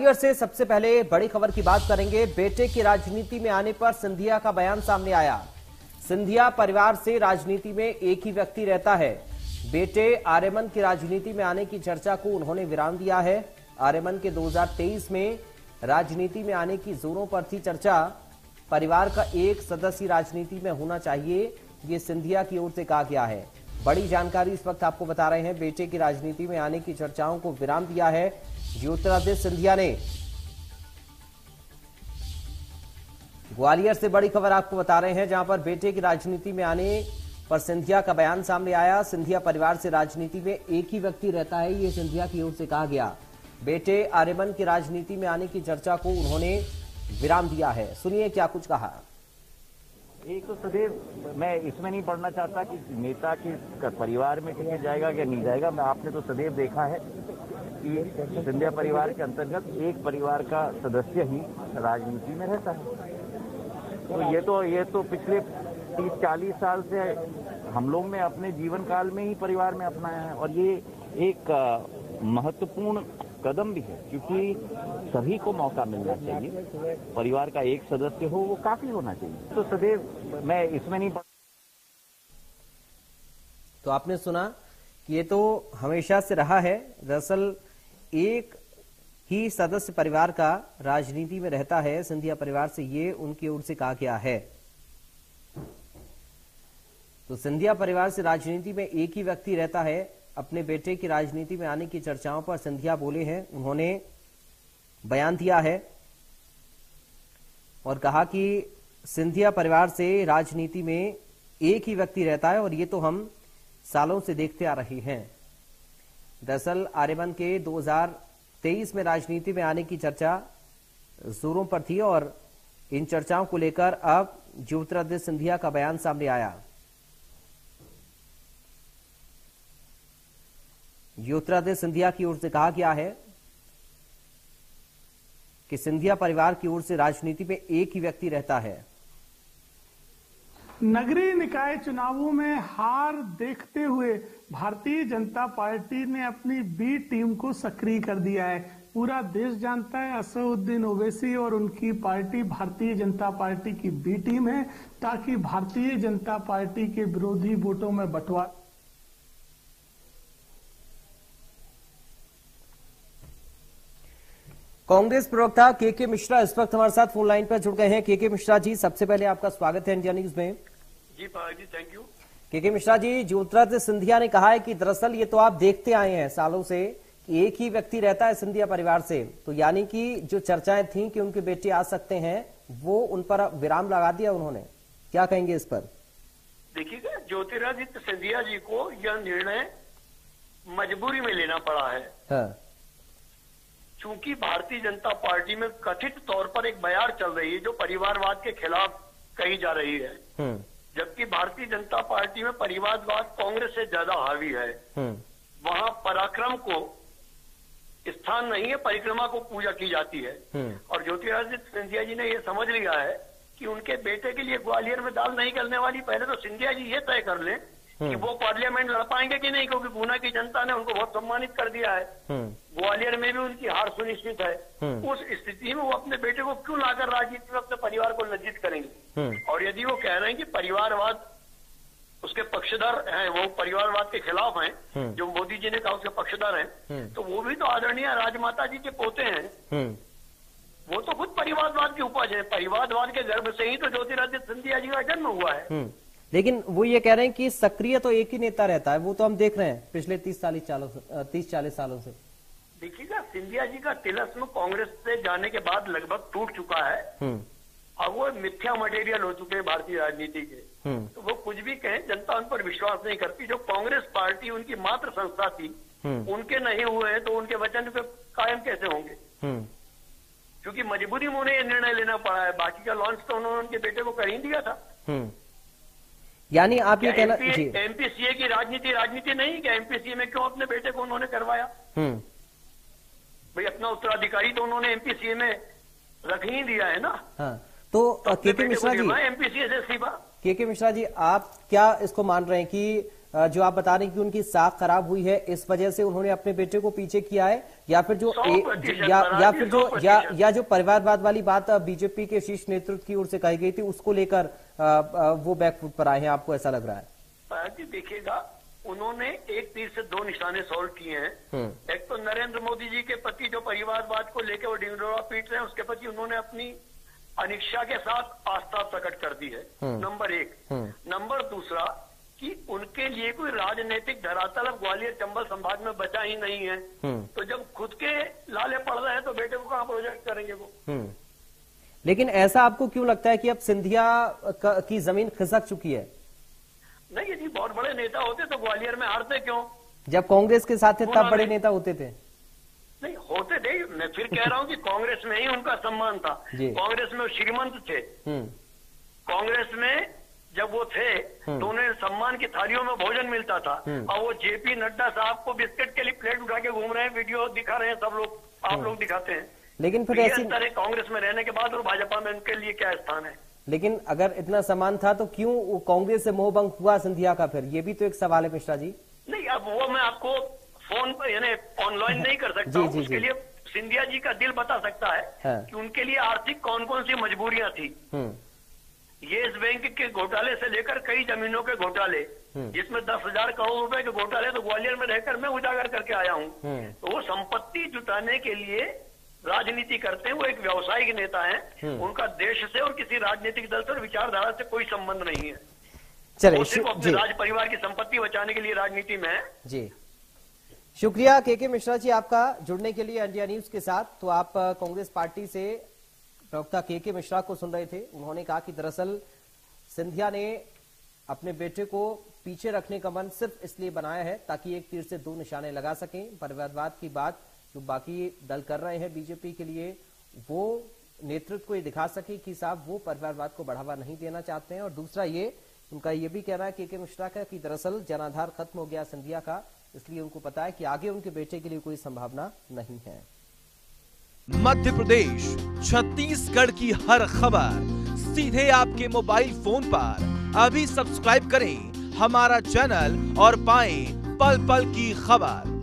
ग्वालियर से सबसे पहले बड़ी खबर की बात करेंगे। बेटे की राजनीति में आने पर सिंधिया का बयान सामने आया। सिंधिया परिवार से राजनीति में एक ही व्यक्ति रहता है। बेटे आर्यमन की राजनीति में आने की चर्चा को उन्होंने विराम दिया है। आर्यमन के 2023 में राजनीति में आने की जोरों पर थी चर्चा। परिवार का एक सदस्य राजनीति में होना चाहिए, ये सिंधिया की ओर से कहा गया है। बड़ी जानकारी इस वक्त आपको बता रहे हैं। बेटे की राजनीति में आने की चर्चाओं को विराम दिया है ज्योतिरादित्य सिंधिया ने। ग्वालियर से बड़ी खबर आपको बता रहे हैं, जहां पर बेटे की राजनीति में आने पर सिंधिया का बयान सामने आया। सिंधिया परिवार से राजनीति में एक ही व्यक्ति रहता है, ये सिंधिया की ओर से कहा गया। बेटे आर्यमन की राजनीति में आने की चर्चा को उन्होंने विराम दिया है। सुनिए क्या कुछ कहा। एक तो सदैव मैं इसमें नहीं पढ़ना चाहता कि नेता के परिवार में टिकट जाएगा या नहीं जाएगा। मैं आपने तो सदैव देखा है कि सिंधिया परिवार के अंतर्गत एक परिवार का सदस्य ही राजनीति में रहता है। तो ये तो पिछले 30-40 साल से हम लोग ने अपने जीवन काल में ही परिवार में अपनाया है, और ये एक महत्वपूर्ण कदम भी है, क्योंकि सभी को मौका मिलना चाहिए। परिवार का एक सदस्य हो वो काफी होना चाहिए। तो सदैव मैं इसमें नहीं तो आपने सुना कि ये तो हमेशा से रहा है। दरअसल एक ही सदस्य परिवार का राजनीति में रहता है। सिंधिया परिवार से ये उनकी ओर से कहा गया है। तो सिंधिया परिवार से राजनीति में एक ही व्यक्ति रहता है। अपने बेटे की राजनीति में आने की चर्चाओं पर सिंधिया बोले हैं। उन्होंने बयान दिया है और कहा कि सिंधिया परिवार से राजनीति में एक ही व्यक्ति रहता है और ये तो हम सालों से देखते आ रहे हैं। दरअसल आर्यमन के 2023 में राजनीति में आने की चर्चा जोरों पर थी और इन चर्चाओं को लेकर अब ज्योतिरादित्य सिंधिया का बयान सामने आया। ज्योतिरादित्य सिंधिया की ओर से कहा गया है कि सिंधिया परिवार की ओर से राजनीति में एक ही व्यक्ति रहता है। नगरीय निकाय चुनावों में हार देखते हुए भारतीय जनता पार्टी ने अपनी बी टीम को सक्रिय कर दिया है। पूरा देश जानता है असदुद्दीन ओवैसी और उनकी पार्टी भारतीय जनता पार्टी की बी टीम है, ताकि भारतीय जनता पार्टी के विरोधी वोटों में बंटवारा। कांग्रेस प्रवक्ता के मिश्रा इस वक्त हमारे साथ फोन लाइन पर जुड़ गए हैं। के मिश्रा जी, सबसे पहले आपका स्वागत है इंडिया न्यूज में। जी जी, थैंक यू। के मिश्रा जी, ज्योतिरादित्य सिंधिया ने कहा है कि दरअसल ये तो आप देखते आए हैं सालों से कि एक ही व्यक्ति रहता है सिंधिया परिवार से, तो यानी कि जो चर्चाएं थी कि उनके बेटे आ सकते हैं वो उन पर विराम लगा दिया उन्होंने। क्या कहेंगे इस पर? देखिएगा, ज्योतिरादित्य सिंधिया जी को यह निर्णय मजबूरी में लेना पड़ा है। हाँ। चूंकि भारतीय जनता पार्टी में कथित तौर पर एक बयार चल रही है जो परिवारवाद के खिलाफ कही जा रही है, जबकि भारतीय जनता पार्टी में परिवारवाद कांग्रेस से ज्यादा हावी है। वहां पराक्रम को स्थान नहीं है, परिक्रमा को पूजा की जाती है। और ज्योतिरादित्य सिंधिया जी ने यह समझ लिया है कि उनके बेटे के लिए ग्वालियर में दाल नहीं गलने वाली। पहले तो सिंधिया जी ये तय कर लें कि वो पार्लियामेंट लड़ पाएंगे कि नहीं, क्योंकि पूना की जनता ने उनको बहुत सम्मानित कर दिया है। ग्वालियर में भी उनकी हार सुनिश्चित है। उस स्थिति में वो अपने बेटे को क्यों लाकर राजनीति में अपने परिवार को लज्जित करेंगे? और यदि वो कह रहे हैं कि परिवारवाद उसके पक्षधर हैं, वो परिवारवाद के खिलाफ हैं, जो मोदी जी ने कहा उसके पक्षधर हैं, तो वो भी तो आदरणीय राजमाता जी के पोते हैं। वो तो खुद परिवारवाद की उपज है। परिवारवाद के गर्भ से ही तो ज्योतिरादित्य सिंधिया जी का जन्म हुआ है। लेकिन वो ये कह रहे हैं कि सक्रिय तो एक ही नेता रहता है, वो तो हम देख रहे हैं पिछले 30-40 सालों से। देखिएगा, सिंधिया जी का तिलस्म कांग्रेस से जाने के बाद लगभग टूट चुका है। अब वो मिथ्या मटेरियल हो चुके हैं भारतीय राजनीति के। तो वो कुछ भी कहें, जनता उन पर विश्वास नहीं करती। जो कांग्रेस पार्टी उनकी मात्र संस्था थी, उनके नहीं हुए हैं तो उनके वचन पे कायम कैसे होंगे? क्योंकि मजबूरी में उन्हें निर्णय लेना पड़ा है। बाकी का लॉन्च तो उन्होंने उनके बेटे को कर ही दिया था। यानी आप ये कहना, एमपीसीए की राजनीति नहीं क्या? एमपीसीए में क्यों अपने बेटे को उन्होंने करवाया? भाई अपना उत्तराधिकारी तो उन्होंने एमपीसीए में रख ही दिया है ना। हाँ। तो के मिश्रा जी, एमपीसीए से सीधा के मिश्रा जी, आप क्या इसको मान रहे हैं कि जो आप बता रहे हैं कि उनकी साख खराब हुई है, इस वजह से उन्होंने अपने बेटे को पीछे किया है, या फिर जो या जो परिवारवाद वाली बात बीजेपी के शीर्ष नेतृत्व की ओर से कही गई थी उसको लेकर वो बैकफुट पर आए हैं, आपको ऐसा लग रहा है? देखिएगा, उन्होंने एक तीर से दो निशाने सॉल्व किए हैं। एक तो नरेंद्र मोदी जी के प्रति जो परिवारवाद को लेकर वो डिंडोरा पीट रहे हैं, उसके प्रति उन्होंने अपनी अनिच्छा के साथ आस्था प्रकट कर दी है, नंबर एक। नंबर दूसरा कि उनके लिए कोई राजनीतिक धरातल अब ग्वालियर चंबल संभाग में बचा ही नहीं है, तो जब खुद के लाले पड़ रहे हैं तो बेटे को कहां प्रोजेक्ट करेंगे वो। लेकिन ऐसा आपको क्यों लगता है कि अब सिंधिया की जमीन खिसक चुकी है? नहीं, यदि बहुत बड़े नेता होते तो ग्वालियर में हारते क्यों? जब कांग्रेस के साथ थे तब बड़े नेता होते थे। नहीं होते थे, मैं फिर कह रहा हूँ कि कांग्रेस में ही उनका सम्मान था। कांग्रेस में वो श्रीमंत थे। कांग्रेस में जब वो थे तो उन्हें सम्मान की थालियों में भोजन मिलता था, और वो जेपी नड्डा साहब को बिस्किट के लिए प्लेट उठा के घूम रहे हैं, वीडियो दिखा रहे हैं सब लोग, आप लोग दिखाते हैं। लेकिन फिर ऐसी कांग्रेस में रहने के बाद और भाजपा में उनके लिए क्या स्थान है? लेकिन अगर इतना सम्मान था तो क्यों कांग्रेस से मोहभंग हुआ सिंधिया का? फिर ये भी तो एक सवाल है मिश्रा जी। नहीं, अब वो मैं आपको फोन पर यानी ऑनलाइन नहीं कर सकता हूँ, उसके लिए सिंधिया जी का दिल बता सकता है कि उनके लिए आर्थिक कौन कौन सी मजबूरियां थी। येस बैंक के घोटाले से लेकर कई जमीनों के घोटाले, जिसमें 10,000 करोड़ रुपए के घोटाले तो ग्वालियर में रहकर मैं उजागर करके आया हूँ। तो वो संपत्ति जुटाने के लिए राजनीति करते हैं, वो एक व्यावसायिक नेता है, उनका देश से और किसी राजनीतिक दल से और विचारधारा से कोई संबंध नहीं है। चलिए, सिर्फ अपने राज परिवार की संपत्ति बचाने के लिए राजनीति में है। जी, शुक्रिया के मिश्रा जी आपका जुड़ने के लिए इंडिया न्यूज के साथ। तो आप कांग्रेस पार्टी से प्रवक्ता के मिश्रा को सुन रहे थे। उन्होंने कहा कि दरअसल सिंधिया ने अपने बेटे को पीछे रखने का मन सिर्फ इसलिए बनाया है ताकि एक तीर से दो निशाने लगा सकें। परिवारवाद की बात जो बाकी दल कर रहे हैं बीजेपी के लिए, वो नेतृत्व को ये दिखा सके कि साहब वो परिवारवाद को बढ़ावा नहीं देना चाहते हैं। और दूसरा ये उनका ये भी कहना है के मिश्रा का कि दरअसल जनाधार खत्म हो गया सिंधिया का, इसलिए उनको पता है कि आगे उनके बेटे के लिए कोई संभावना नहीं है। मध्य प्रदेश, छत्तीसगढ़ की हर खबर सीधे आपके मोबाइल फोन पर। अभी सब्सक्राइब करें हमारा चैनल और पाएं पल पल की खबर।